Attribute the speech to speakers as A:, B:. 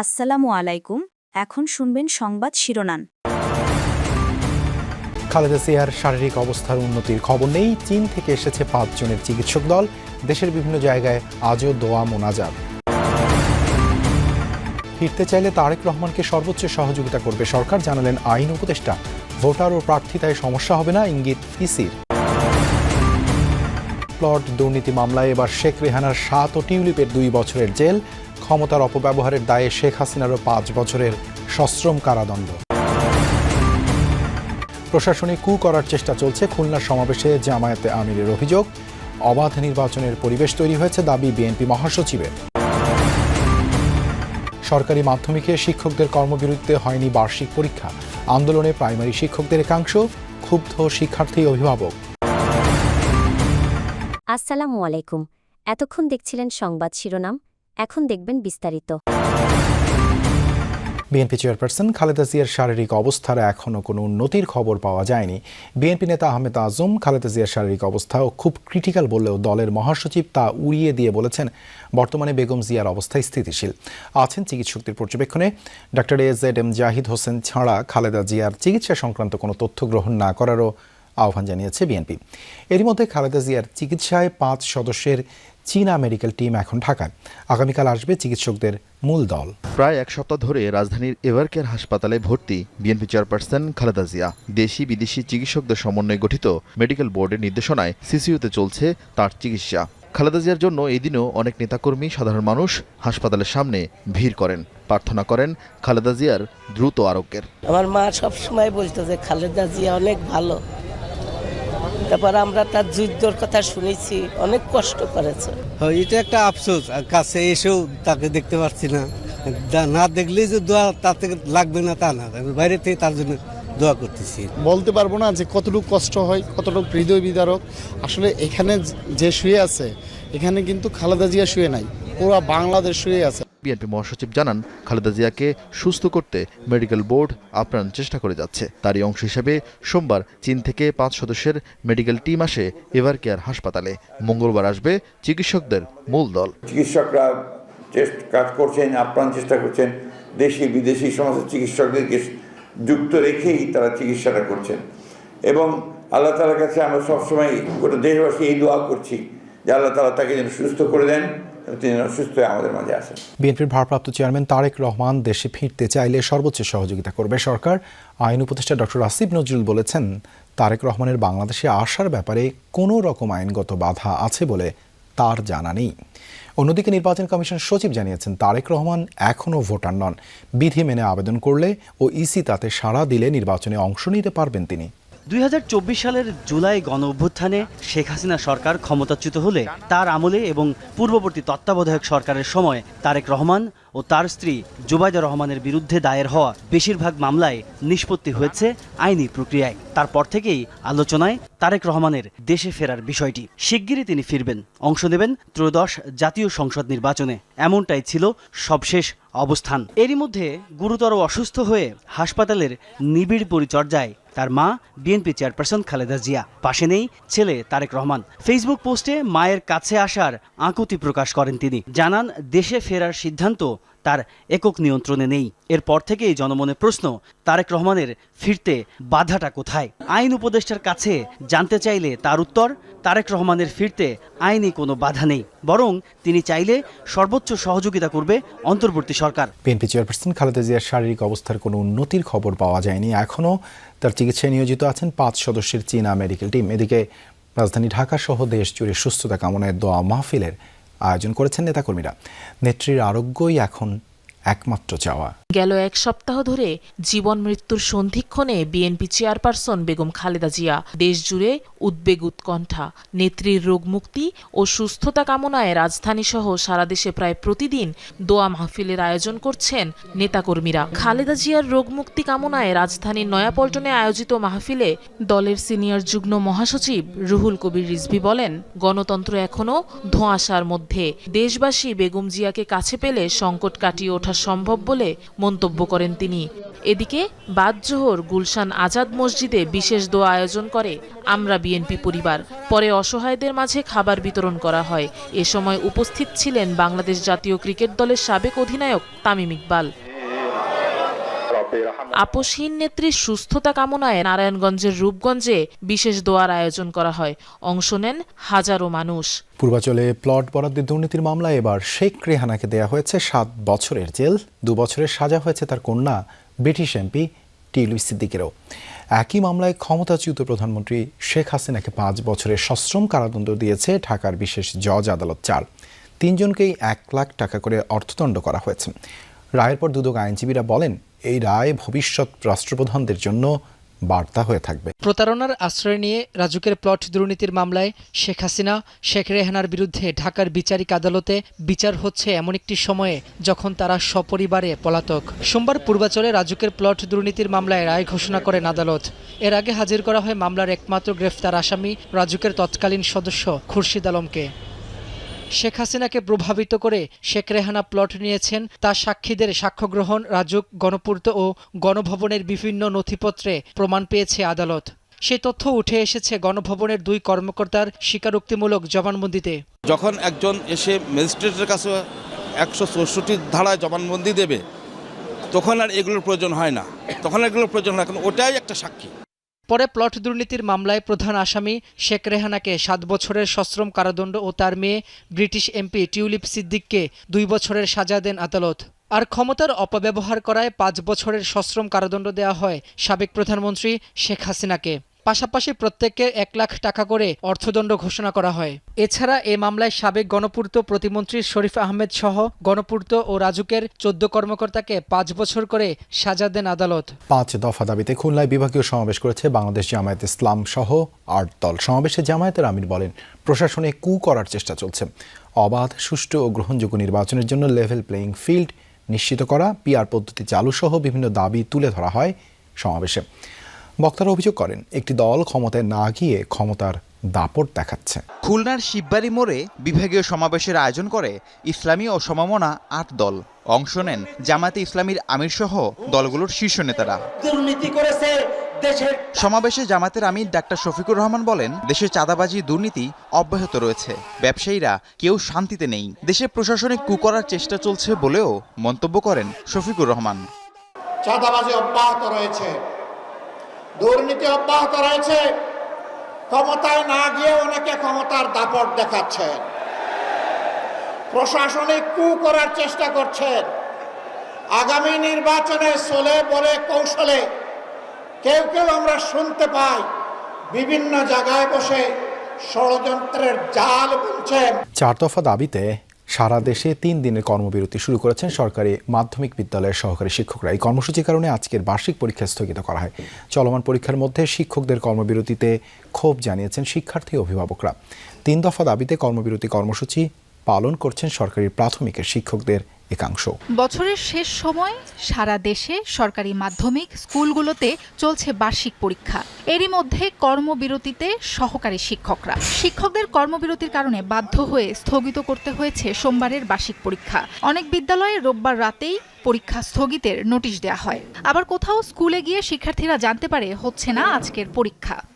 A: আসসালামু আলাইকুম। এখন শুনবেন সংবাদ শিরোনাম।
B: খালেদা জিয়ার শারীরিক অবস্থার উন্নতির খবর নেই। চীন থেকে এসেছে 5 জনের চিকিৎসক দল। দেশের বিভিন্ন জায়গায় আজও দোয়া মোনাজাত। ফিরতে চাইলে তারেক রহমানকে সর্বোচ্চ সহযোগিতা করবে সরকার, জানালেন আইন উপদেষ্টা। ভোটার ও প্রার্থিতায় সমস্যা হবে না, ইঙ্গিত ইসির। প্লট দুর্নীতি মামলায় এবার শেখ রেহানার 7 ও টিউলিপের 2 বছরের জেল। ক্ষমতার অপব্যবহারের দায়ে শেখ হাসিনারও 5 বছরের সশ্রম কারাদণ্ড। প্রশাসনিক কু করার চেষ্টা চলছে। খুলনার সমাবেশে জামায়াতে আমিরের অভিযোগ। অবাধ নির্বাচনের পরিবেশ তৈরি হয়েছে, দাবি বিএনপি মহাসচিবের। সরকারি মাধ্যমিকে শিক্ষকদের কর্মবিরতিতে হয়নি বার্ষিক পরীক্ষা। আন্দোলনে প্রাইমারি শিক্ষকদের একাংশ, ক্ষুব্ধ শিক্ষার্থী অভিভাবক।
C: আসসালামু আলাইকুম। এতক্ষণ দেখছিলেন সংবাদ শিরোনাম, এখন দেখবেন বিস্তারিত।
B: বিএনপি চেয়ারপারসন খালেদা জিয়ার শারীরিক অবস্থার এখনও কোনো উন্নতির খবর পাওয়া যায়নি। বিএনপি নেতা আহমেদ আজম খালেদা জিয়ার শারীরিক অবস্থা খুব ক্রিটিক্যাল বললেও দলের মহাসচিব তা উড়িয়ে দিয়ে বলেছেন বর্তমানে বেগম জিয়ার অবস্থা স্থিতিশীল আছেন চিকিৎসকদের পর্যবেক্ষণে। ডক্টর AZM জাহিদ হোসেন ছাড়া খালেদা জিয়ার চিকিৎসা সংক্রান্ত কোনো তথ্য গ্রহণ না করারও আহ্বান জানিয়েছে বিএনপি। এরই মধ্যে খালেদা জিয়ার চিকিৎসায় 5 সদস্যের চীনা মেডিকেল টিম এখন ঢাকায়। আগামীকাল আসবে চিকিৎসকদের মূল দল।
D: প্রায় 1 সপ্তাহ ধরে রাজধানীর এভারকেয়ার হাসপাতালে ভর্তি বিএনপি চেয়ারপারসন খালেদা জিয়া। দেশি বিদেশি চিকিৎসকদের সমন্বয়ে গঠিত মেডিকেল বোর্ডের নির্দেশনায় সিসিইউতে চলছে তার চিকিৎসা। খালেদা জিয়ার জন্য এদিনও অনেক নেতাকর্মী, সাধারণ মানুষ হাসপাতালের সামনে ভিড় করেন, প্রার্থনা করেন খালেদা জিয়ার দ্রুত আরোগ্যের।
E: আমার মা সবসময় বলতো যে খালেদা জিয়া অনেক ভালো। তারপর আমরা তার যুদ্ধর কথা শুনেছি, অনেক কষ্ট করেছে।
F: এটা একটা আফসোস, কাছে এসেও তাকে দেখতে পাচ্ছি না। না দেখলেই যে দোয়া তাতে লাগবে না তা না, বাইরে থেকে তার জন্য দোয়া করতেছি।
G: বলতে পারবো না যে কতটুকু কষ্ট হয়, কতটুকু হৃদয় বিদারক। আসলে এখানে যে শুয়ে আছে, এখানে কিন্তু খালেদা জিয়া শুয়ে নাই, পুরো বাংলাদেশ শুয়ে আছে।
D: বিএনপি মহাসচিব জানান, খালেদা জিয়াকে সুস্থ করতে মেডিকেল বোর্ড আপ্রাণ চেষ্টা করে যাচ্ছে। তারই অংশ হিসেবে সোমবার চীন থেকে 5 সদস্যের মেডিকেল টিম আসে এভারকেয়ার হাসপাতালে। মঙ্গলবার আসবে চিকিৎসকদের মূল দল।
H: চিকিৎসকরা কাজ করছেন, আপ্রাণ চেষ্টা করছেন। দেশি বিদেশি সমস্ত চিকিৎসকদেরকে যুক্ত রেখেই তারা চিকিৎসাটা করছেন। এবং আল্লাহ তাআলার কাছে আমরা সবসময় গোটা দেশবাসী এই দোয়া করছি যে আল্লাহ তাআলা তাকে যেন সুস্থ করে দেন, তিনি সুস্থ হয়ে আমাদের মাঝে আসেন।
B: বিএনপির ভারপ্রাপ্ত চেয়ারম্যান তারেক রহমান দেশে ফিরতে চাইলে সর্বোচ্চ সহযোগিতা করবে সরকার। আইন উপদেষ্টা ডক্টর আসিফ নজরুল বলেছেন, তারেক রহমানের বাংলাদেশে আসার ব্যাপারে কোনো রকম আইনগত বাধা আছে বলে তার জানা নেই। অন্যদিকে নির্বাচন কমিশন সচিব জানিয়েছেন, তারেক রহমান এখনও ভোটার নন। বিধি মেনে আবেদন করলে ও ইসি তাতে সাড়া দিলে নির্বাচনে অংশ নিতে পারবেন তিনি।
I: 2024 সালের জুলাই গণঅভ্যুত্থানে শেখ হাসিনা সরকার ক্ষমতাচ্যুত হলে তার আমলে এবং পূর্ববর্তী তত্ত্বাবধায়ক সরকারের সময় তারেক রহমান ও তার স্ত্রী জুবাইদা রহমানের বিরুদ্ধে দায়ের হওয়া বেশিরভাগ মামলায় নিষ্পত্তি হয়েছে আইনি প্রক্রিয়ায়। তারপর থেকেই আলোচনায় তারেক রহমানের দেশে ফেরার বিষয়টি। শিগগিরই তিনি ফিরবেন, অংশ নেবেন ত্রয়োদশ জাতীয় সংসদ নির্বাচনে, এমনটাই ছিল সবশেষ অবস্থান। এরই মধ্যে গুরুতর অসুস্থ হয়ে হাসপাতালের নিবিড় পরিচর্যায় তার মা বিএনপি চেয়ারপারসন খালেদা জিয়া। পাশে নেই ছেলে তারেক রহমান। ফেসবুক পোস্টে মায়ের কাছে আসার আকুতি প্রকাশ করেন তিনি। জানান, দেশে ফেরার সিদ্ধান্ত তার একক নিয়ন্ত্রণে নেই। এরপর থেকেই জনমনে প্রশ্ন, তারেক রহমানের ফিরতে বাধাটা কোথায়? আইন উপদেষ্টার কাছে জানতে চাইলে তার উত্তর, তারেক রহমানের ফিরতে আইনি কোনো বাধা নেই, বরং তিনি চাইলে সর্বোচ্চ সহযোগিতা করবে অন্তর্বর্তী সরকার।
B: বিএনপি চেয়ারপারসন খালেদা জিয়ার শারীরিক অবস্থার কোনো উন্নতির খবর পাওয়া যায়নি। এখনও তার চিকিৎসায় নিয়োজিত আছেন 5 সদস্যের চীনা মেডিকেল টিম। এদিকে রাজধানী ঢাকা সহ দেশ জুড়ে সুস্থতা কামনায় দোয়া মাহফিলের আয়োজন করেছেন নেতাকর্মীরা। নেত্রীর আরোগ্যই এখন একমাত্র চাওয়া।
J: গেল 1 সপ্তাহ ধরে জীবন মৃত্যুর সন্ধিক্ষণে বিএনপি চেয়ারপারসন বেগম খালেদা জিয়া দেশ জুড়ে উদ্বেগ উৎকণ্ঠা। নেত্রীর রোগমুক্তি ও সুস্থতা কামনায় রাজধানী সহ সারা দেশে প্রায় প্রতিদিন দোয়া মাহফিলের আয়োজন করছেন নেতাকর্মীরা। খালেদা জিয়ার রোগমুক্তি কামনায় রাজধানীর নয়াপল্টনে আয়োজিত মাহফিলে দলের সিনিয়র যুগ্ম মহাসচিব রুহুল কবির রিজভী বলেন, গণতন্ত্র এখনও ধোঁয়াশার মধ্যে। দেশবাসী বেগম জিয়াকে কাছে পেলে সংকট কাটিয়ে ওঠা ওঠা সম্ভব বলে মন্তব্য করেন তিনি। এদিকে বাদ জোহর গুলশান আজাদ মসজিদে বিশেষ দোয়া আয়োজন করে আমরা বিএনপি পরিবার। পরে অসহায়দের মাঝে খাবার বিতরণ করা হয়। এ সময় উপস্থিত ছিলেন বাংলাদেশ জাতীয় ক্রিকেট দলের সাবেক অধিনায়ক তামিম ইকবাল। আপসহীন নেত্রীর সুস্থতা কামনায় নারায়ণগঞ্জের রূপগঞ্জে বিশেষ দোয়ার আয়োজন করা হয়। অংশ নেন হাজারো মানুষ।
B: পূর্বাচলে প্লট বরাদ্দের দুর্নীতির মামলায় এবার শেখ রেহানাকে দেয়া হয়েছে 7 বছরের জেল। 2 বছরের সাজা হয়েছে তার কন্যা ব্রিটিশ এমপি টিউলিপ সিদ্দিকেরও। একই মামলায় ক্ষমতাচ্যুত প্রধানমন্ত্রী শেখ হাসিনাকে 5 বছরের সশ্রম কারাদণ্ড দিয়েছে ঢাকার বিশেষ জজ আদালত 4। 3 জনকেই 1 লাখ টাকা করে অর্থদণ্ড করা হয়েছে। রায়ের পর দুদক আইনজীবীরা বলেন, এই রায় ভবিষ্যৎ রাষ্ট্রপ্রধানদের জন্য বার্তা হয়ে থাকবে।
K: প্রতারণার আশ্রয় নিয়ে রাজুকের প্লট দুর্নীতির মামলায় শেখ হাসিনা, শেখ রেহানার বিরুদ্ধে ঢাকার বিচারিক আদালতে বিচার হচ্ছে এমন একটি সময়ে যখন তারা সপরিবারে পলাতক। সোমবার পূর্বাচলে রাজুকের প্লট দুর্নীতির মামলায় রায় ঘোষণা করেন আদালত। এর আগে হাজির করা হয় মামলার একমাত্র গ্রেফতার আসামি রাজুকের তৎকালীন সদস্য খুরশিদ আলমকে। শেখ হাসিনাকে প্রভাবিত করে শেখ রেহানা প্লট নিয়েছেন তা সাক্ষীদের সাক্ষ্য গ্রহণ, রাজুক, গণপূর্ত ও গণভবনের বিভিন্ন নথিপত্রে প্রমাণ পেয়েছে আদালত। সেই তথ্য উঠে এসেছে গণভবনের 2 কর্মকর্তার স্বীকারোক্তিমূলক জবানবন্দিতে।
L: যখন একজন এসে ম্যাজিস্ট্রেটের কাছে 164 ধারায় জবানবন্দি দেবে, তখন আর এগুলোর প্রয়োজন হয় না, কারণ ওটাই একটা সাক্ষী।
K: পরে প্লট দুর্নীতির মামলায় প্রধান আসামি শেখ রেহানাকে 7 বছরের সশ্রম কারাদণ্ড ও তার মেয়ে ব্রিটিশ এমপি টিউলিপ সিদ্দিককে 2 বছরের সাজা দেন আদালত। আর ক্ষমতার অপব্যবহার করায় 5 বছরের সশ্রম কারাদণ্ড দেওয়া হয় সাবেক প্রধানমন্ত্রী শেখ হাসিনাকে। পাশাপাশি প্রত্যেককে 1 লাখ টাকা করে অর্থদণ্ড ঘোষণা করা হয়। এছাড়া এ মামলায় সাবেক গণপূর্ত প্রতিমন্ত্রী শরীফ আহমেদ সহ গণপূর্ত ও রাজুকের 14 কর্মকর্তাকে 5 বছর করে সাজা দেন আদালত।
B: 5 দফা দাবিতে খুলনায় বিভাগীয় সমাবেশ করেছে বাংলাদেশ জামায়াত ইসলাম সহ 8 দল। সমাবেশে জামায়াতের আমির বলেন, প্রশাসনে কু করার চেষ্টা চলছে। অবাধ, সুষ্ঠু ও গ্রহণযোগ্য নির্বাচনের জন্য লেভেল প্লেয়িং ফিল্ড নিশ্চিত করা, পিআর পদ্ধতি চালু সহ বিভিন্ন দাবি তুলে ধরা হয় সমাবেশে। বক্তারা অভিযোগ করেন, একটি দল ক্ষমতায় না গিয়ে ক্ষমতার দাপট দেখাচ্ছে।
M: খুলনার শিববাড়ি মোড়ে বিভাগীয় সমাবেশের আয়োজন করে ইসলামী ও সমমনা 8 দল। অংশ নেন জামায়াতে ইসলামীর আমির সহ দলগুলোর শীর্ষ নেতারা। সমাবেশে জামায়াতের আমির ডাক্তার শফিকুর রহমান বলেন, দেশে চাঁদাবাজি, দুর্নীতি অব্যাহত রয়েছে। ব্যবসায়ীরা কেউ শান্তিতে নেই। দেশে প্রশাসনিক কু করার চেষ্টা চলছে বলেও মন্তব্য করেন শফিকুর রহমান।
N: চাঁদাবাজি অব্যাহত রয়েছে, দুর্নীতি অব্যাহত রয়েছে। ক্ষমতায় না গিয়ে অনেকে ক্ষমতার দাপট দেখাচ্ছেন, প্রশাসনিক কু করার চেষ্টা করছেন। আগামী নির্বাচনে চলে বলে কৌশলে কেউ কেউ আমরা শুনতে পাই বিভিন্ন জায়গায় বসে ষড়যন্ত্রের জাল বুনছেন।
B: 4 দফা দাবিতে সারা দেশে 3 দিনের কর্মবিরতি শুরু করেছেন সরকারি মাধ্যমিক বিদ্যালয়ের সহকারী শিক্ষকরা। এই কর্মসূচির কারণে আজকের বার্ষিক পরীক্ষা স্থগিত করা হয়। চলমান পরীক্ষার মধ্যে শিক্ষকদের কর্মবিরতিতে ক্ষোভ জানিয়েছেন শিক্ষার্থী অভিভাবকরা। 3 দফা দাবিতে কর্মবিরতি কর্মসূচি পালন করছেন সরকারি প্রাথমিকের শিক্ষকদের একাংশ।
O: বছরের শেষ সময় সারা দেশে সরকারি মাধ্যমিক স্কুলগুলোতে চলছে বার্ষিক পরীক্ষা। এরই মধ্যে কর্মবিরতিতে সহকারী শিক্ষকরা। শিক্ষকদের কর্মবিরতির কারণে বাধ্য হয়ে স্থগিত করতে হয়েছে সোমবারের বার্ষিক পরীক্ষা। অনেক বিদ্যালয়ে রোববার রাতেই পরীক্ষা স্থগিতের নোটিশ দেওয়া হয়। আবার কোথাও স্কুলে গিয়ে শিক্ষার্থীরা জানতে পারে হচ্ছে না আজকের পরীক্ষা।